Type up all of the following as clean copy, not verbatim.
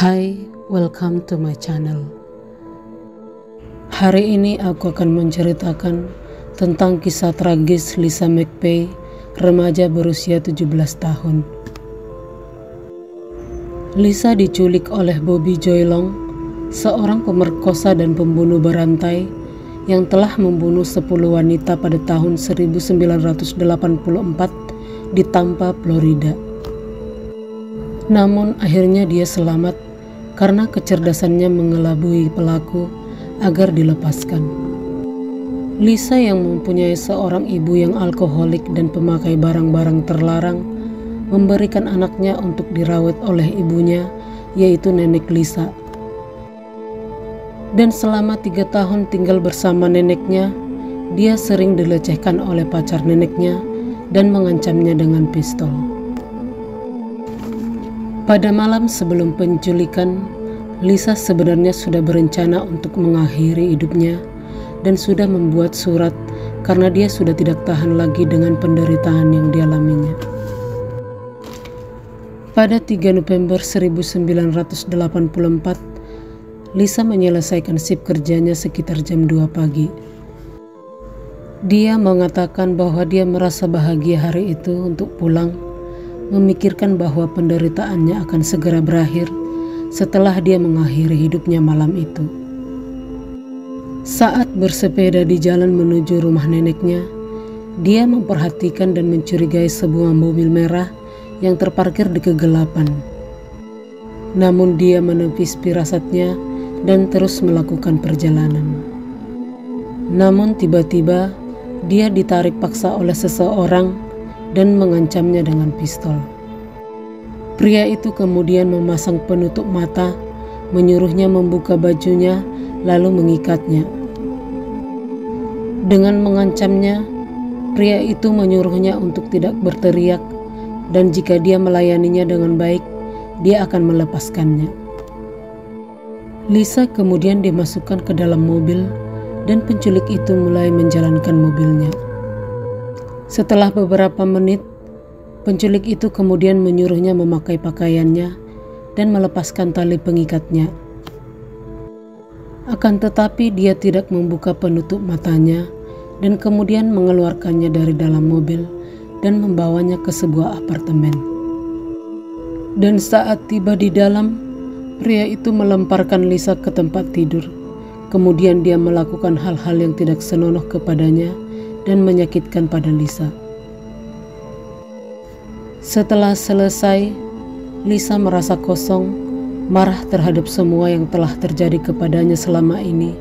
Hai, welcome to my channel. Hari ini aku akan menceritakan tentang kisah tragis Lisa McPay, remaja berusia 17 tahun. Lisa diculik oleh Bobby Joylong, seorang pemerkosa dan pembunuh berantai yang telah membunuh 10 wanita pada tahun 1984 di Tampa, Florida. Namun akhirnya dia selamat karena kecerdasannya mengelabui pelaku agar dilepaskan. Lisa yang mempunyai seorang ibu yang alkoholik dan pemakai barang-barang terlarang memberikan anaknya untuk dirawat oleh ibunya, yaitu nenek Lisa. Dan selama 3 tahun tinggal bersama neneknya, dia sering dilecehkan oleh pacar neneknya dan mengancamnya dengan pistol. Pada malam sebelum penculikan, Lisa sebenarnya sudah berencana untuk mengakhiri hidupnya dan sudah membuat surat karena dia sudah tidak tahan lagi dengan penderitaan yang dialaminya. Pada 3 November 1984, Lisa menyelesaikan shift kerjanya sekitar jam 2 pagi. Dia mengatakan bahwa dia merasa bahagia hari itu untuk pulang, memikirkan bahwa penderitaannya akan segera berakhir setelah dia mengakhiri hidupnya malam itu. Saat bersepeda di jalan menuju rumah neneknya, dia memperhatikan dan mencurigai sebuah mobil merah yang terparkir di kegelapan. Namun dia menepis firasatnya dan terus melakukan perjalanan. Namun tiba-tiba dia ditarik paksa oleh seseorang dan mengancamnya dengan pistol. Pria itu kemudian memasang penutup mata, menyuruhnya membuka bajunya, lalu mengikatnya. Dengan mengancamnya, pria itu menyuruhnya untuk tidak berteriak, dan jika dia melayaninya dengan baik, dia akan melepaskannya. Lisa kemudian dimasukkan ke dalam mobil, dan penculik itu mulai menjalankan mobilnya. Setelah beberapa menit, penculik itu kemudian menyuruhnya memakai pakaiannya dan melepaskan tali pengikatnya. Akan tetapi dia tidak membuka penutup matanya dan kemudian mengeluarkannya dari dalam mobil dan membawanya ke sebuah apartemen. Dan saat tiba di dalam, pria itu melemparkan Lisa ke tempat tidur. Kemudian dia melakukan hal-hal yang tidak senonoh kepadanya dan menyakitkan pada Lisa. Setelah selesai, Lisa merasa kosong, marah terhadap semua yang telah terjadi kepadanya selama ini,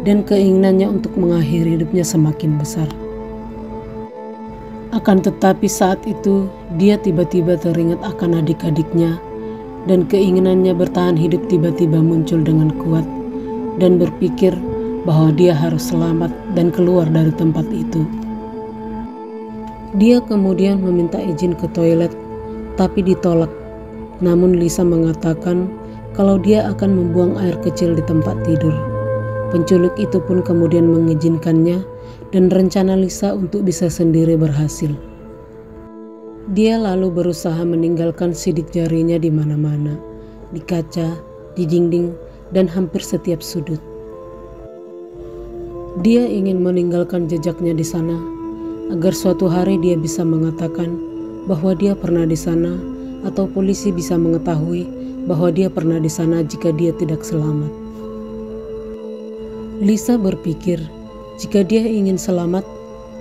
dan keinginannya untuk mengakhiri hidupnya semakin besar. Akan tetapi saat itu, dia tiba-tiba teringat akan adik-adiknya, dan keinginannya bertahan hidup tiba-tiba muncul dengan kuat, dan berpikir bahwa dia harus selamat dan keluar dari tempat itu. Dia kemudian meminta izin ke toilet, tapi ditolak. Namun Lisa mengatakan kalau dia akan membuang air kecil di tempat tidur. Penculik itu pun kemudian mengizinkannya, dan rencana Lisa untuk bisa sendiri berhasil. Dia lalu berusaha meninggalkan sidik jarinya di mana-mana, di kaca, di dinding, dan hampir setiap sudut. Dia ingin meninggalkan jejaknya di sana, agar suatu hari dia bisa mengatakan bahwa dia pernah di sana, atau polisi bisa mengetahui bahwa dia pernah di sana jika dia tidak selamat. Lisa berpikir, jika dia ingin selamat,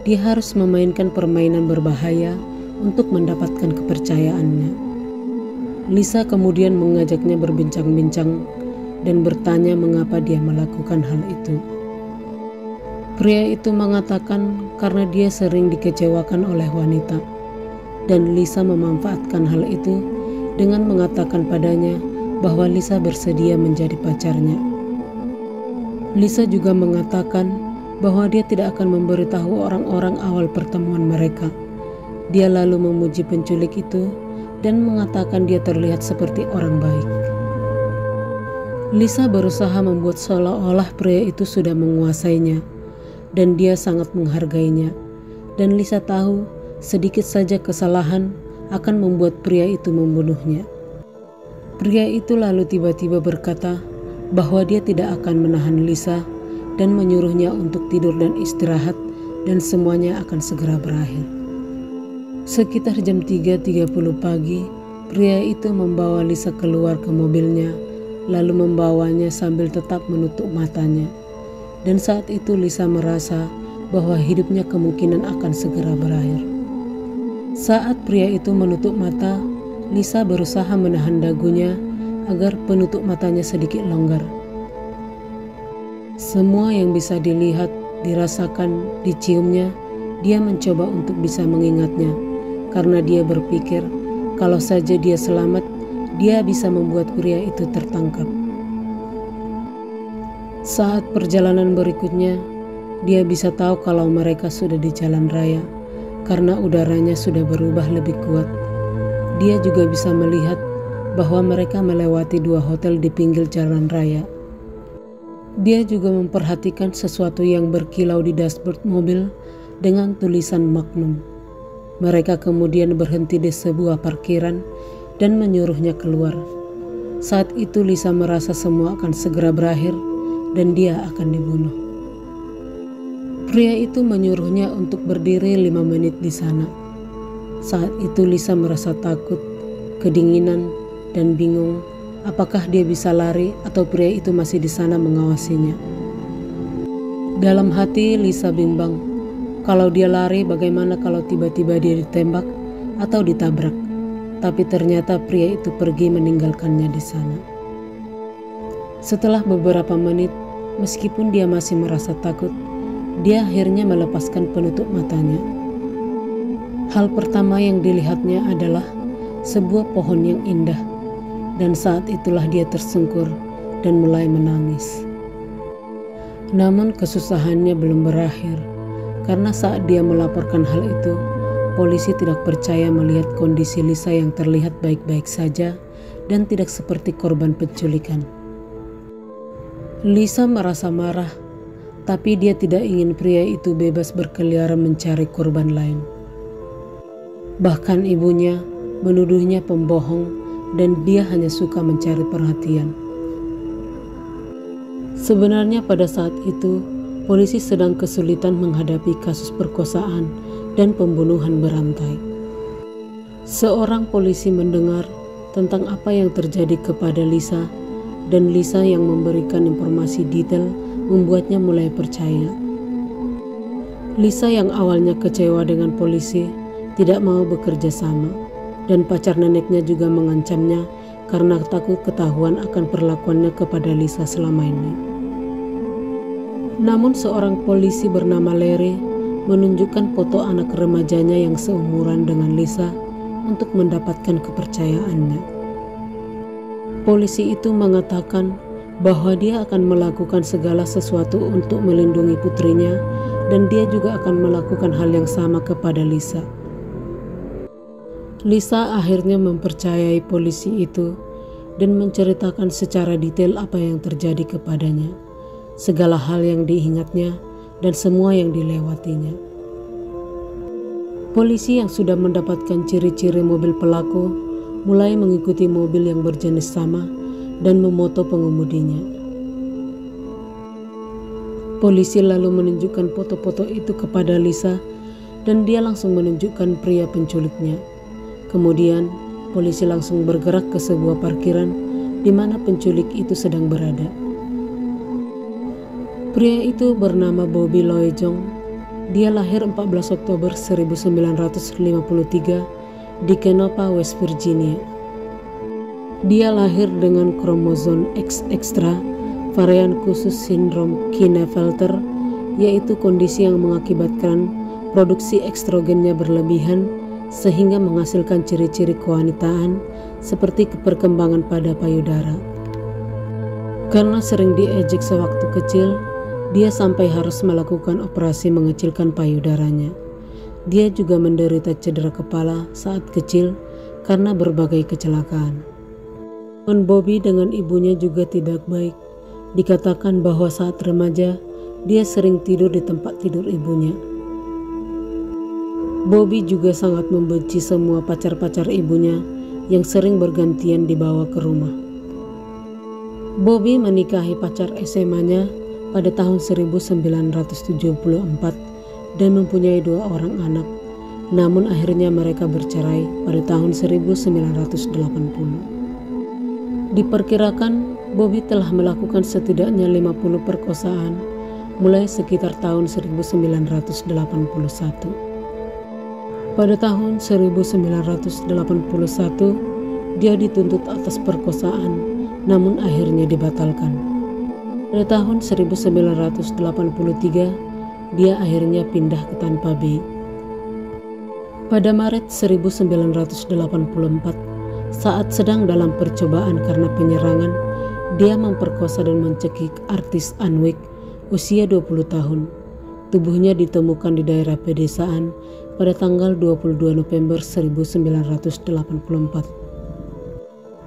dia harus memainkan permainan berbahaya untuk mendapatkan kepercayaannya. Lisa kemudian mengajaknya berbincang-bincang dan bertanya mengapa dia melakukan hal itu. Pria itu mengatakan karena dia sering dikecewakan oleh wanita, dan Lisa memanfaatkan hal itu dengan mengatakan padanya bahwa Lisa bersedia menjadi pacarnya. Lisa juga mengatakan bahwa dia tidak akan memberitahu orang-orang awal pertemuan mereka. Dia lalu memuji penculik itu dan mengatakan dia terlihat seperti orang baik. Lisa berusaha membuat seolah-olah pria itu sudah menguasainya, dan dia sangat menghargainya. Dan Lisa tahu sedikit saja kesalahan akan membuat pria itu membunuhnya. Pria itu lalu tiba-tiba berkata bahwa dia tidak akan menahan Lisa dan menyuruhnya untuk tidur dan istirahat dan semuanya akan segera berakhir. Sekitar jam 3.30 pagi, pria itu membawa Lisa keluar ke mobilnya, lalu membawanya sambil tetap menutup matanya. Dan saat itu Lisa merasa bahwa hidupnya kemungkinan akan segera berakhir. Saat pria itu menutup mata, Lisa berusaha menahan dagunya agar penutup matanya sedikit longgar. Semua yang bisa dilihat, dirasakan, diciumnya, dia mencoba untuk bisa mengingatnya, karena dia berpikir kalau saja dia selamat, dia bisa membuat pria itu tertangkap. Saat perjalanan berikutnya, dia bisa tahu kalau mereka sudah di jalan raya, karena udaranya sudah berubah lebih kuat. Dia juga bisa melihat bahwa mereka melewati 2 hotel di pinggir jalan raya. Dia juga memperhatikan sesuatu yang berkilau di dashboard mobil dengan tulisan Magnum. Mereka kemudian berhenti di sebuah parkiran dan menyuruhnya keluar. Saat itu Lisa merasa semua akan segera berakhir dan dia akan dibunuh. Pria itu menyuruhnya untuk berdiri 5 menit di sana. Saat itu Lisa merasa takut, kedinginan, dan bingung apakah dia bisa lari atau pria itu masih di sana mengawasinya. Dalam hati Lisa bimbang, kalau dia lari bagaimana kalau tiba-tiba dia ditembak atau ditabrak. Tapi ternyata pria itu pergi meninggalkannya di sana. Setelah beberapa menit, meskipun dia masih merasa takut, dia akhirnya melepaskan penutup matanya. Hal pertama yang dilihatnya adalah sebuah pohon yang indah. Dan saat itulah dia tersungkur dan mulai menangis. Namun kesusahannya belum berakhir, karena saat dia melaporkan hal itu, polisi tidak percaya melihat kondisi Lisa yang terlihat baik-baik saja dan tidak seperti korban penculikan. Lisa merasa marah, tapi dia tidak ingin pria itu bebas berkeliaran mencari korban lain. Bahkan ibunya menuduhnya pembohong dan dia hanya suka mencari perhatian. Sebenarnya pada saat itu, polisi sedang kesulitan menghadapi kasus perkosaan dan pembunuhan berantai. Seorang polisi mendengar tentang apa yang terjadi kepada Lisa, dan Lisa yang memberikan informasi detail membuatnya mulai percaya. Lisa yang awalnya kecewa dengan polisi tidak mau bekerja sama. Dan pacar neneknya juga mengancamnya karena takut ketahuan akan perlakuannya kepada Lisa selama ini. Namun seorang polisi bernama Larry menunjukkan foto anak remajanya yang seumuran dengan Lisa untuk mendapatkan kepercayaannya. Polisi itu mengatakan bahwa dia akan melakukan segala sesuatu untuk melindungi putrinya dan dia juga akan melakukan hal yang sama kepada Lisa. Lisa akhirnya mempercayai polisi itu dan menceritakan secara detail apa yang terjadi kepadanya, segala hal yang diingatnya dan semua yang dilewatinya. Polisi yang sudah mendapatkan ciri-ciri mobil pelaku mulai mengikuti mobil yang berjenis sama dan memoto pengemudinya. Polisi lalu menunjukkan foto-foto itu kepada Lisa dan dia langsung menunjukkan pria penculiknya. Kemudian, polisi langsung bergerak ke sebuah parkiran di mana penculik itu sedang berada. Pria itu bernama Bobby Loijong. Dia lahir 14 Oktober 1953 di Kenosha, West Virginia. Dia lahir dengan kromosom X ekstra, varian khusus sindrom Klinefelter, yaitu kondisi yang mengakibatkan produksi estrogennya berlebihan sehingga menghasilkan ciri-ciri kewanitaan seperti perkembangan pada payudara. Karena sering diejek sewaktu kecil, dia sampai harus melakukan operasi mengecilkan payudaranya. Dia juga menderita cedera kepala saat kecil karena berbagai kecelakaan. Hubungan Bobby dengan ibunya juga tidak baik. Dikatakan bahwa saat remaja, dia sering tidur di tempat tidur ibunya. Bobby juga sangat membenci semua pacar-pacar ibunya yang sering bergantian dibawa ke rumah. Bobby menikahi pacar SMA-nya pada tahun 1974 dan mempunyai 2 orang anak. Namun akhirnya mereka bercerai pada tahun 1980. Diperkirakan Bobby telah melakukan setidaknya 50 perkosaan mulai sekitar tahun 1981. Pada tahun 1981, dia dituntut atas perkosaan, namun akhirnya dibatalkan. Pada tahun 1983, dia akhirnya pindah ke Tampa Bay. Pada Maret 1984, saat sedang dalam percobaan karena penyerangan, dia memperkosa dan mencekik artis Anwick usia 20 tahun. Tubuhnya ditemukan di daerah pedesaan pada tanggal 22 November 1984.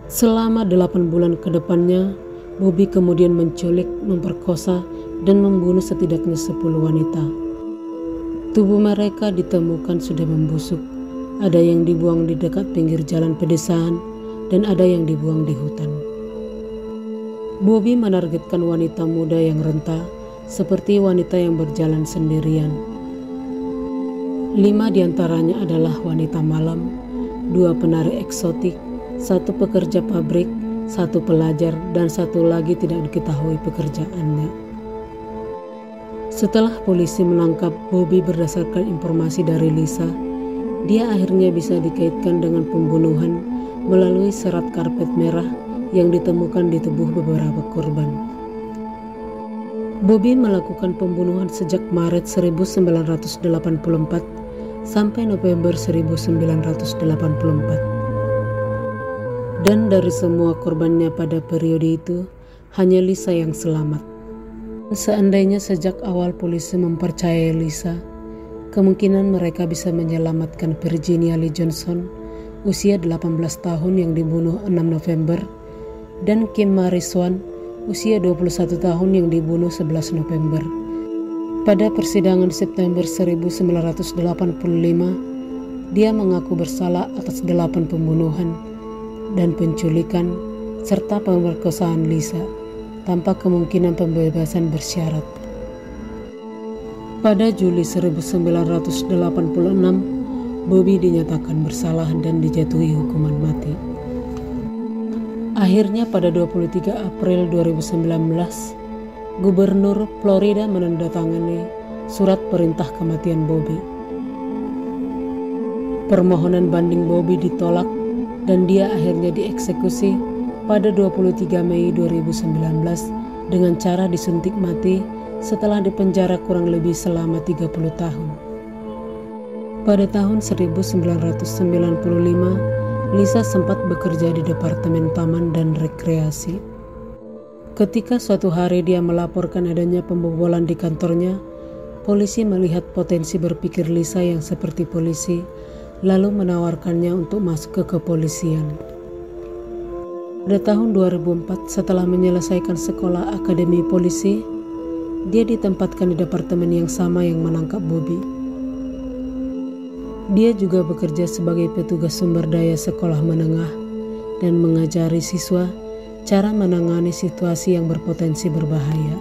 Selama 8 bulan ke depannya, Bobby kemudian menculik, memperkosa, dan membunuh setidaknya 10 wanita. Tubuh mereka ditemukan sudah membusuk. Ada yang dibuang di dekat pinggir jalan pedesaan dan ada yang dibuang di hutan. Bobby menargetkan wanita muda yang renta, seperti wanita yang berjalan sendirian. 5 diantaranya adalah wanita malam, 2 penari eksotik, 1 pekerja pabrik, 1 pelajar, dan 1 lagi tidak diketahui pekerjaannya. Setelah polisi menangkap Bobby berdasarkan informasi dari Lisa, dia akhirnya bisa dikaitkan dengan pembunuhan melalui serat karpet merah yang ditemukan di tubuh beberapa korban. Bobby melakukan pembunuhan sejak Maret 1984 sampai November 1984. Dan dari semua korbannya pada periode itu, hanya Lisa yang selamat. Seandainya sejak awal polisi mempercayai Lisa, kemungkinan mereka bisa menyelamatkan Virginia Lee Johnson, usia 18 tahun yang dibunuh 6 November, dan Kim Marie Swan, usia 21 tahun yang dibunuh 11 November. Pada persidangan September 1985, dia mengaku bersalah atas 8 pembunuhan dan penculikan serta pemerkosaan Lisa, tanpa kemungkinan pembebasan bersyarat. Pada Juli 1986, Bobby dinyatakan bersalah dan dijatuhi hukuman mati. Akhirnya pada 23 April 2019, Gubernur Florida menandatangani surat perintah kematian Bobby. Permohonan banding Bobby ditolak dan dia akhirnya dieksekusi pada 23 Mei 2019 dengan cara disuntik mati setelah dipenjara kurang lebih selama 30 tahun. Pada tahun 1995, Lisa sempat bekerja di Departemen Taman dan Rekreasi. Ketika suatu hari dia melaporkan adanya pembobolan di kantornya, polisi melihat potensi berpikir Lisa yang seperti polisi, lalu menawarkannya untuk masuk ke kepolisian. Pada tahun 2004, setelah menyelesaikan sekolah akademi polisi, dia ditempatkan di departemen yang sama yang menangkap Bobby. Dia juga bekerja sebagai petugas sumber daya sekolah menengah dan mengajari siswa cara menangani situasi yang berpotensi berbahaya.